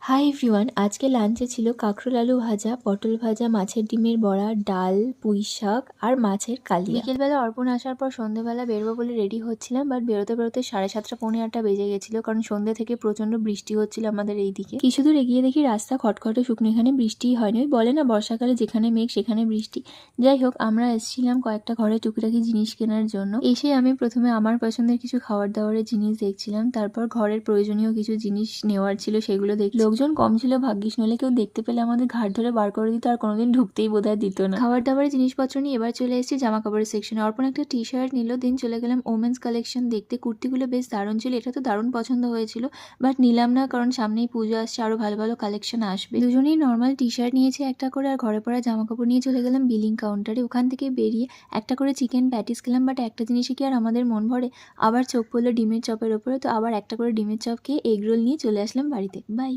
Hi everyone, আজকে লাঞ্চে ছিল কাঁকরোল আলু ভাজা, পটল ভাজা, মাছের ডিমের বড়া, ডাল, পুঁই শাক আর মাছের কালিয়া। বিকেলবেলা অর্পণ আসার পর সন্ধ্যেবেলা বেরোবো বলে রেডি হচ্ছিলাম, বাট বেরোতে বেরোতে 7:30 পৌনে 8টা বেজে গেছিলো, কারণ সন্ধ্যে থেকে প্রচন্ড বৃষ্টি হচ্ছিল আমাদের এইদিকে। কিছু দূর এগিয়ে দেখি রাস্তা খটখটে শুকনো, এখানে বৃষ্টিই হয়নি। ওই বলে না বর্ষাকালে যেখানে মেঘ সেখানে বৃষ্টি। যাই হোক, আমরা এসেছিলাম কয়েকটা ঘরে টুকিটাকি জিনিস কেনার জন্য। এসে আমি প্রথমে আমার পছন্দের কিছু খাবার দাবারের জিনিস দেখছিলাম, তারপর ঘরের প্রয়োজনীয় কিছু জিনিস নেওয়ার ছিল সেগুলো দেখলাম। লোকজন কম ছিল ভাগ্যিস, নইলে কেউ দেখতে পেলে আমাদের ঘাট ধরে বার করে দিত, আর কোনোদিন ঢুকতেই বোধহয় দিত না। খাবার দাবারের জিনিসপত্র নিয়ে এবার চলে এসেছি জামা কাপড়ের সেকশনে। অর্পণ একটা টি শার্ট নিল, দিন চলে গেলাম ওমেন্স কালেকশন দেখতে। কুর্তিগুলো বেশ দারুণ ছিল, এটা তো দারুণ পছন্দ হয়েছিল, বাট নিলাম না, কারণ সামনেই পুজো আসছে, আরো ভালো ভালো কালেকশন আসবে। দুজনেই নর্মাল টি শার্ট নিয়েছি একটা করে, আর ঘরে পরা জামা কাপড় নিয়ে চলে গেলাম বিলিং কাউন্টারে। ওখান থেকে বেরিয়ে একটা করে চিকেন প্যাটিস খেলাম, বাট একটা জিনিসে কি আর আমাদের মন ভরে, আবার চোখ পড়লো ডিমের চপের ওপরে, তো আবার একটা করে ডিমের চপ খেয়ে এগ রোল নিয়ে চলে আসলাম বাড়িতে। বাই।